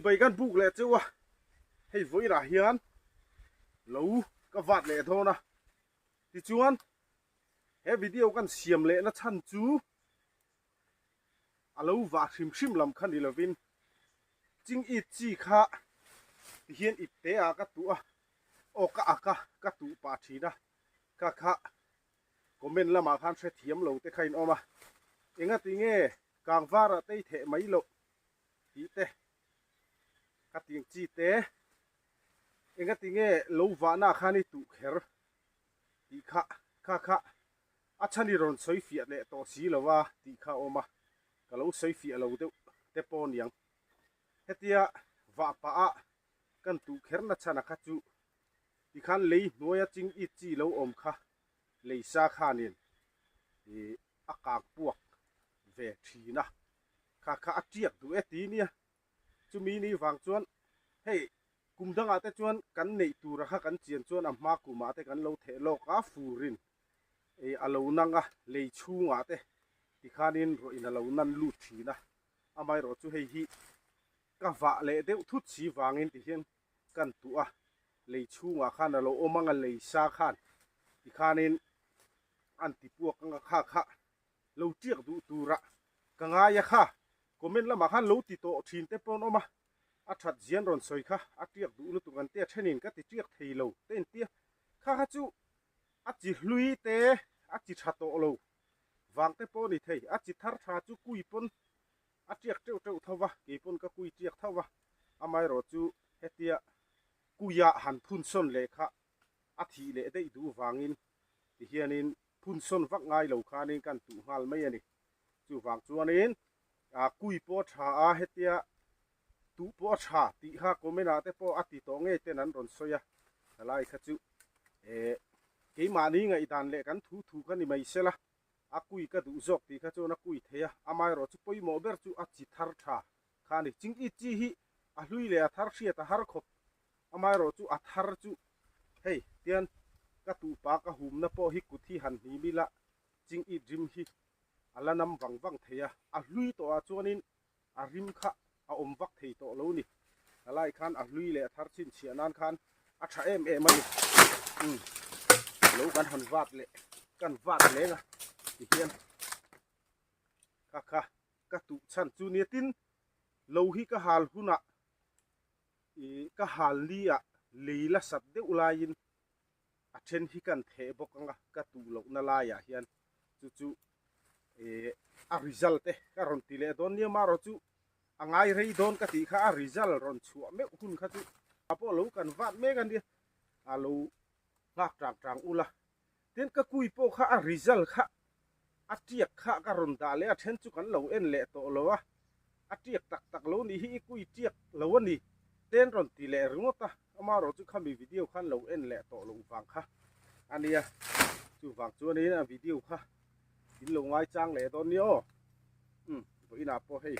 bay gan buk lệ chứ à hay với là hian lâu các vạt lệ thôi na thì chuan he video kan xiêm lệ nó chăn chú lâu và sim làm khăn đi là vin Chingit chi kha hian ít tế à các tụ à ô các tụ bà chỉ đó các kha comment là mà khan sẽ thiếm lâu tế khain ôm à anh ấy nghe càng va ra tây thể mấy lộ tí tế các tiếng chi tế anh ấy nghe lâu vả na khan đi tụ kher tí kha à chân đi rồi sấy phiệt lệ to xí là va tí kha ôm à cái lâu sấy phiệt lâu tiêu tế pon yang heti vả pa kan tụ kher na chana khát chú tí khan lấy nuôi Chingit chi lâu ôm kha lấy xa khanin thì akak buộc về thì na kha chiếc tụ tí nia chú mi ni vàng chuan hey cùng đăng ate chuan kan nei tu ra kan chian chuan amma kuma te kan lo the lo ka furin e alo nanga lei chunga te ti khanin ro in alo nan lu thi na amai ro chu hei hi ka va le deuh thut chi wangin ti hian kan tu a lei chunga khan alo omanga lei sa khan ti khanin an ti puak ka kha lo chiek du tu ra ka nga ya kha comment lama khan lo ti to thin te pon oma a that zian ron soi kha a tiak du lu tungan te thenin ka ti tiak thei lo ten tia kha chu a chi hlui te a chi thato lo wang te pon ni thei a chi thar tha chu kui pon a tiak teu thawa ke pon ka kui tiak thawa amai ro chu hetia kuya han phun son le kha a thi le dei du wangin ti hianin phun son vak ngai lo khanin kan tu ngal mai ani chu wang chuanin a kui po tha a hetia tu po tha ti kha komena te po ati to nge te nan ron soya lai kha chu ke ma ni ngai dan le kan thu kan ni mai sela a kui ka du zok ti kha chu na kui theya amai ro chu poi mo ber chu a chi thar tha kha ni Chingit chi hi a hlui le a thar hria ta har khop amai ro chu a thar chu hei tian ka tu pa ka hum na po hi kuthi han hi mila Chingit rim hi ala nam wang theya a hlui to a chuanin a rim kha a om vak thei to lo ni alai khan a hlui le thar chin chianan khan a tha em ani lo kan han vat le nga ti hian kha ka tu chan chu ni tin lo hi ka hal huna ka hal li a leila sat de ulain a then hi kan the bokanga ka tu lo na la ya hian chu a result te ka ron ti le don ni ma ro chu angai rei don ka ti kha a result ron chu me hun kha chu apo lo kan vat me kan dia alo ngak trang ula ten ka kui po kha a result kha a tiak kha ka ron da le a then chu kan lo en le to lo a tiak tak lo ni hi kui tiak lo ni ten ron ti le rungota ama ro chu khami video khan lo en le to lo wang kha ania chu wang chu ni na video kha in lo ngai chang le don ni o voi na po hei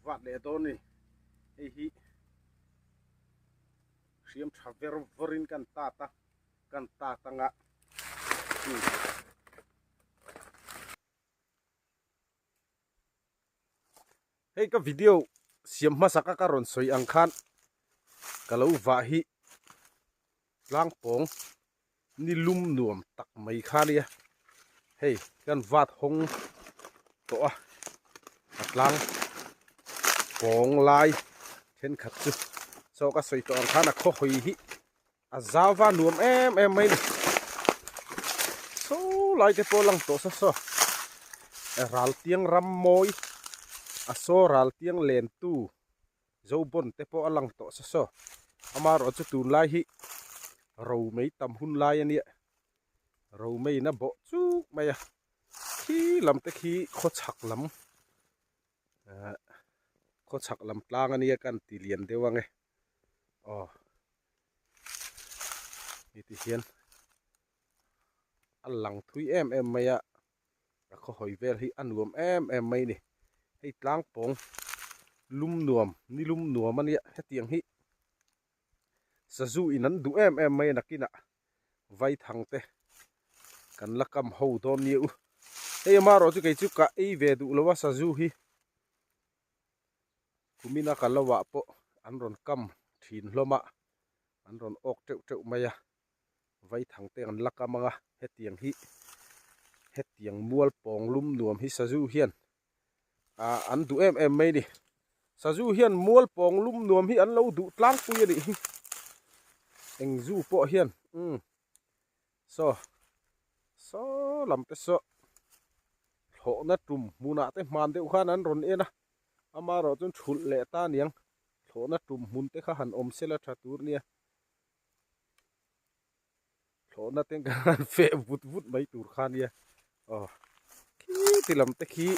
vạt le don ni hei hi siam thaver vorin kan ta nga hei ka video siam ma saka ka ron soi ang khan kalau va hi lang pong ni lum nuam tak mai khania hei kan vat hong to a atlang pong lai then khat chu so ka soi to ang khan a kho hoi hi a zawa nuam em mai ni so lai te po lang to so ral tiang ram moi a so ral tiang len tu zo bon te po alang to so amar o chu tun lai hi ro mei tam hun lai ani ro mei na bo chu mai a khi lam te khi kho chak lam tlang ani kan ti lian dewange ni ti hian alang thui em mai a kho hoi vel hi anuam em mai ni hei tlang pong lum nuam ani hetiang hi sazu inan du em mai nakina vai thang te kan lakam ho don ni u ei ma ro chu ke chu ka ei ve du lowa sazu hi kumina kalawa po an ron kam thin hloma an ron ok teuh maya vai thang te an laka manga hetiang mual pong lum nuam hi sazu hian an du em mai ni sazu hian mual pong lum nuam hi an lo du tlang pui ani eng zu po hian so lam te so tho na tum muna te man deuh khan an ron ena ama ro chun thul le ta niang tho na tum mun te kha han om sela tha tur nia tho na te kan fe vut mai tur khan nia khi tilam te khi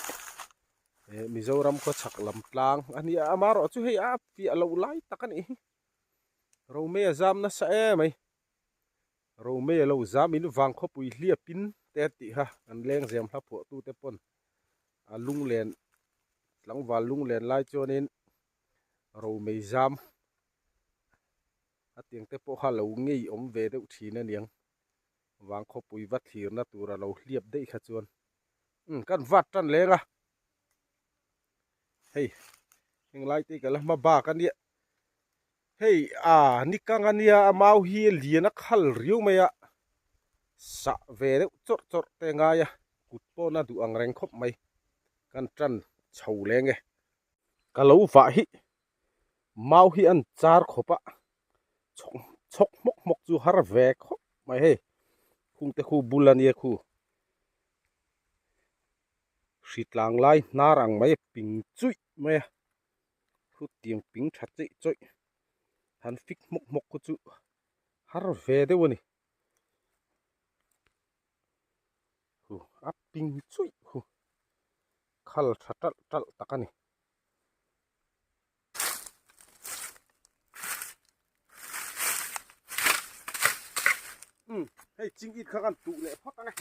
Mizoram ko chak lam tlang ania ama ro chu hei a pi alo lai takani ro me zam na sa e mai ro me lo zam in wang kho pui hliapin te ti ha an leng zem hla pho tu te pon a lung len tlangwal lung len lai chonin ro me zam a tiang te po ha lo ngei om ve deuh thina niang wang kho pui va thir na tura lo hliap dei kha chuan kan vat tan lenga hei eng lai te kala ma ba kan dia hei nikangania amau hi liana khal riu maya sa ve deuh chor te nga ya kut po na du ang reng khop mai kan tran chho lenge kalo wa hi mau hi an char khopa chok mok chu har ve khop mai he khung te khu bulania khu shitlang lai narang mai ping chui mai khu tiang ping that choi han fik mok khu chu har ve de woni khu a ping chui khu khal tal takani hei chingit kha kan tu le phak anga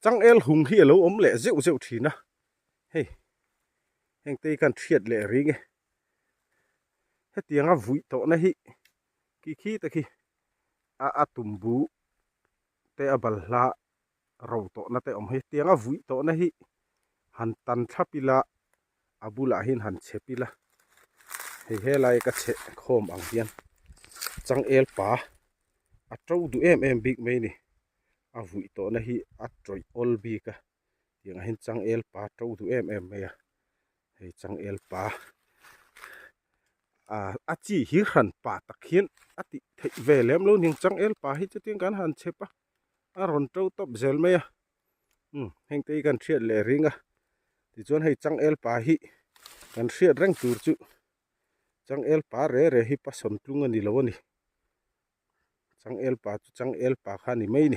chang el hung hi lo om le zeu thina hei heng te kan thiat le ringe hetianga vui to na hi ki ta khi a tumbu te abalhla ro to na te om hi tianga vui to na hi han tan thapila abula hin han chepila he lai ka che khom ang hian chang el pa a tro du em big mai ni a vui to na hi a troi ol bi ka tiang hin chang el pa tro du em mai hei chang el pa a chi hi ran pa takhian ati thei ve lem lo ning chang el pa hi chating kan han chepa a ron tro top zel mai heng te kan thiat le ringa ti chuan hei chang el pa hi kan thiat reng tur chu chang el pa re hi pa som tlung ani lo ani chẳng el pa chu chẳng el pa kha ni mai ni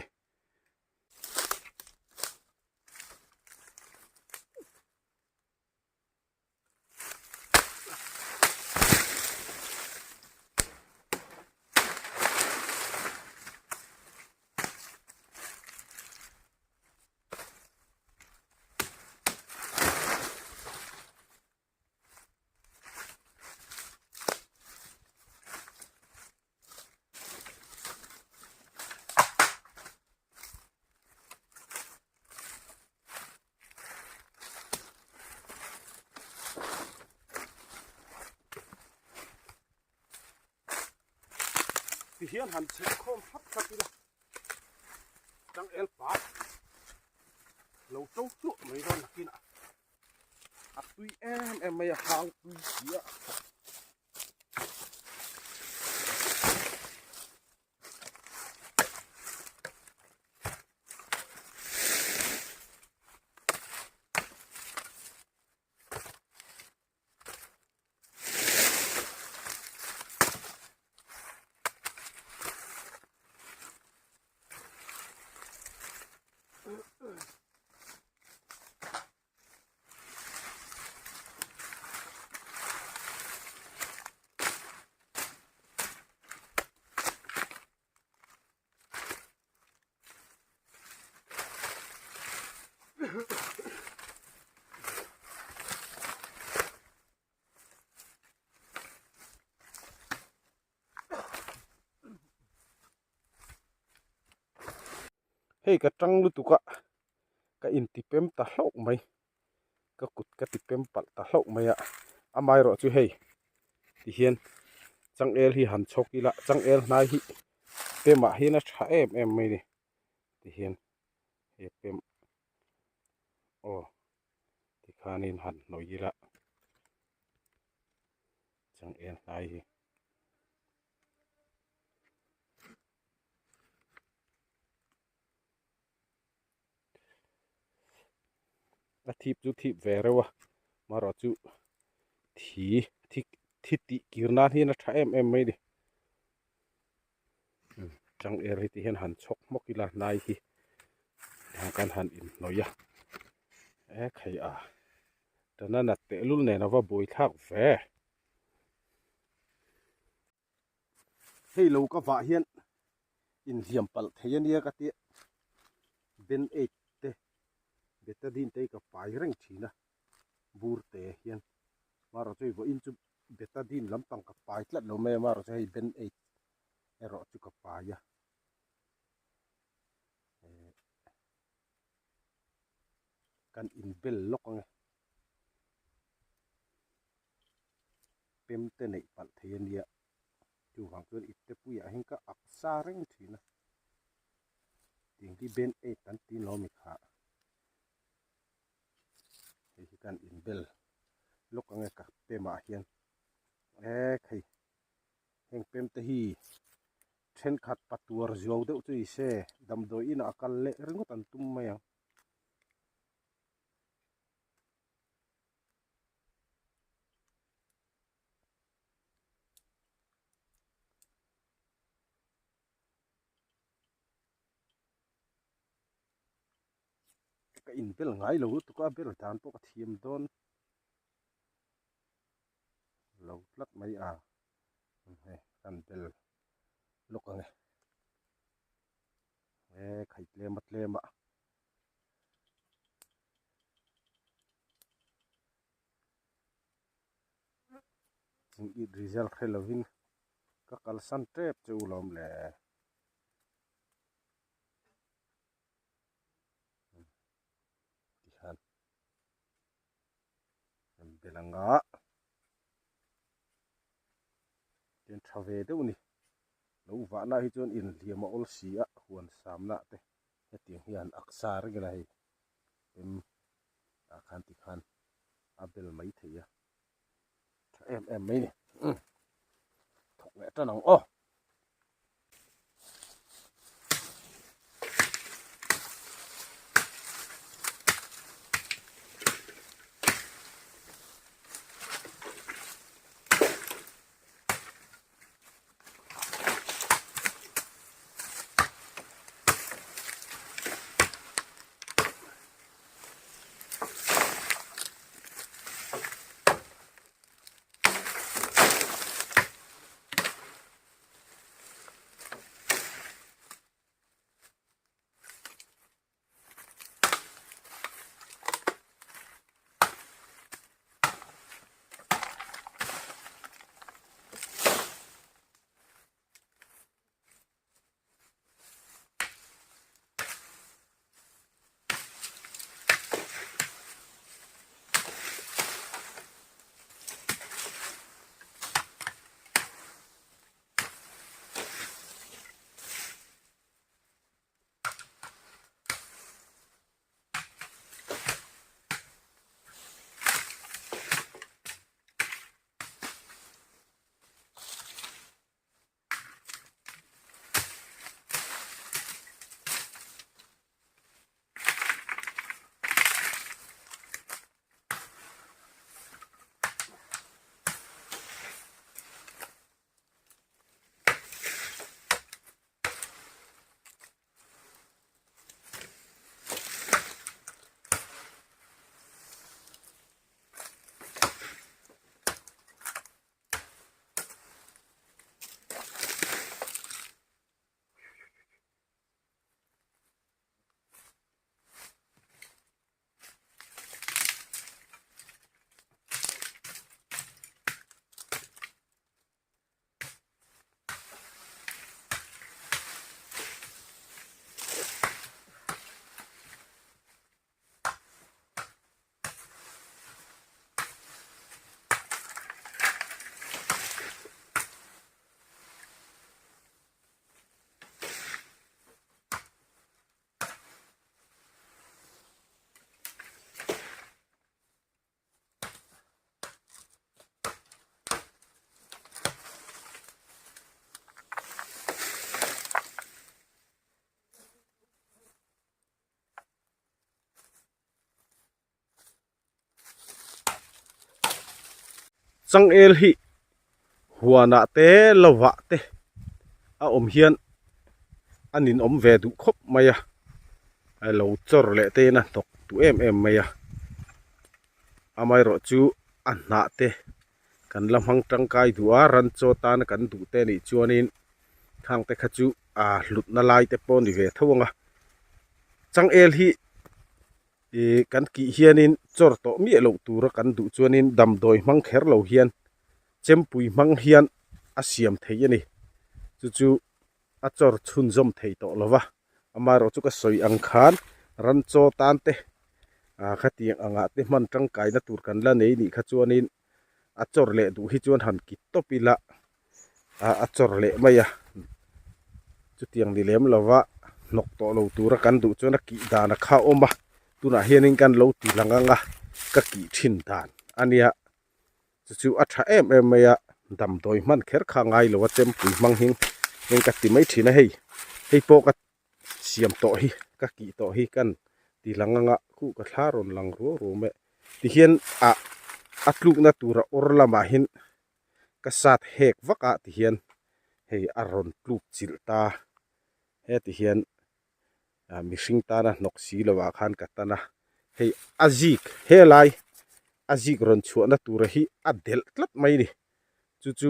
thì hian hẳn sẽ không hấp thật đi chẳng el pa lâu trâu chuột mấy con kia nè tuy em mày hàng tuy kia hey cái trăng lu tuka cái in tipem ta lok mai cái cút cái tipem pal ta lok mai à amai ro chu hey thì hiền chẳng el hi han chok ila chẳng el nai hi pema hi na tha em mai ni thì hiền he pem o thì khanin han noi ila chẳng el nai hi a thip chu thip ve rewa ma ro chu thi ti kirna hi na tha em mai ni chẳng el hi ti hian han chok mok ila nai hi kan han in noya e khai a tana na te lul ne na va boi thak ve hei lo ka va hian in hiam pal theiania ka ti ben 8 te betadine te ka pai reng thina bur te hian maro choi vo in chu betadine lampang ka pai tlat lo me maro choi ben 8 ero chu ka pai ya kan in bel lok nge pem te nei pal theiania chu wang chuan itte puya hin ka aksa reng thina ting ki ben 8 tan tin lo mi kha hi kan in bel lok nge ka pema hian e khai heng pem te hi then khat patuar ziaw deuh chu i se damdoi in akal le ringot an tum mai ang ka in bel ngai lo tu ka bel dan po ka thiam don lo tlat mai a he kan bel lok nge e khai tle ma Chingit result khelovin ka kalsan trep chu lom le tihan belanga ten thave deuh ni lo wa na hi chon in liama ol sia huan samna te heti hian aksar ge la hi a khan ti khan abel mai theia em mai ni thok le ta nang o chang el hi huana te lova te a hian anin ve du khop maya ai lo chor le te na tok tu em maya amai ro chu an na te kan lam hang tang kai duwa ran cho tan kan du te ni chuanin thang te kha chu a hlut na lai te pon ni ve thawanga chang el hi kan ki hianin chor to mi lo tur kan du chuanin dam doi mang kher lo hian chempui mang hian a siam thei ani chu a chor chhun zom thei to lova amaro chu ka soi ang khan ran cho tan te khatiang anga te man tang kai na tur kan la nei ni kha chuanin a chor le du hi chuan han ki topila a chor le maya chu tiang ni lem lova nok to lo tur kan du chuan a ki dana kha oma tuna hianin kan lo ti langanga ka ki thin dan ania chu a tha em maya dam doi man kher kha ngai lo chem pui mang hing eng ka ti mai thina hei po ka siam to hi ka ki to hi kan ti langanga khu ka tharon lang ro me ti hian a atluk na tura orlama hin ka sat hek waka ti hian hei aron tluk chilta he ti hian mihring ta na nok si lowa khan katana hei azik helai azik ron chuana tura hi adel tlat mai ni chu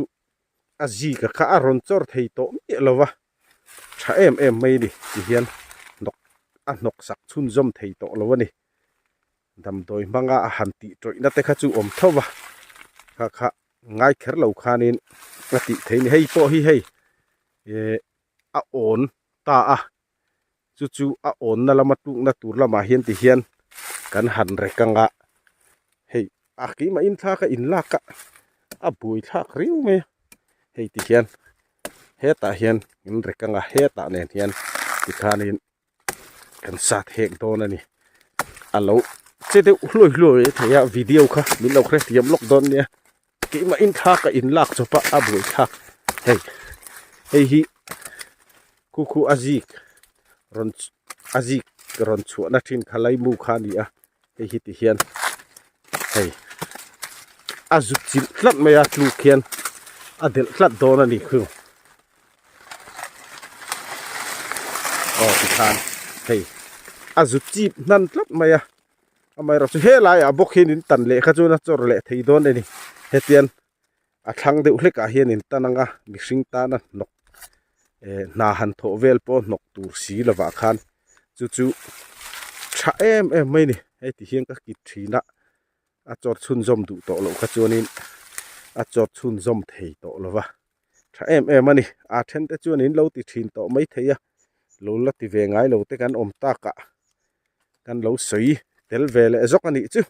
azik ka aron chor thei to mi lowa tha em mai ni ti hian nok sak chun zom thei to lowani dam doi manga a han ti troi na te kha chu om thowa kha ngai kher lo khanin ati theini hei po hi hei a on ta a chu a on na lama tu na tur lama hian ti hian kan han rekanga hei a ki ma in tha ka in la ka a bui thak riu me hei ti hian heta hian in rekanga heta nen hian ti khanin kan sat hek don ani alo che de hloi theya video kha min lo khre tiam lok don nia ki ma in tha ka in lak chopa a bui thak hei hi ku azik ron chuana thin khalai mu khani a hei hi ti hian hei azuk chil tlat maya tlu khian adel tlat don ani khu ti khan hei azuk chip nan tlat maya amai ro chu helai a bok hin in tan le kha chu na chor le thei don ani hetian a thlang de hleka hian in tananga mihring ta na nok na han tho vel po nok tur si lawa khan chu tha em mai ni hei ti hian ka ki thina a chor chhun zom du to lo kha chuanin a chor chhun zom thei to lova tha em ani a then te chuanin lo ti thin to mai theia lo la ti ve ngai lo te kan om ta ka kan lo soi tel vele zok ani chu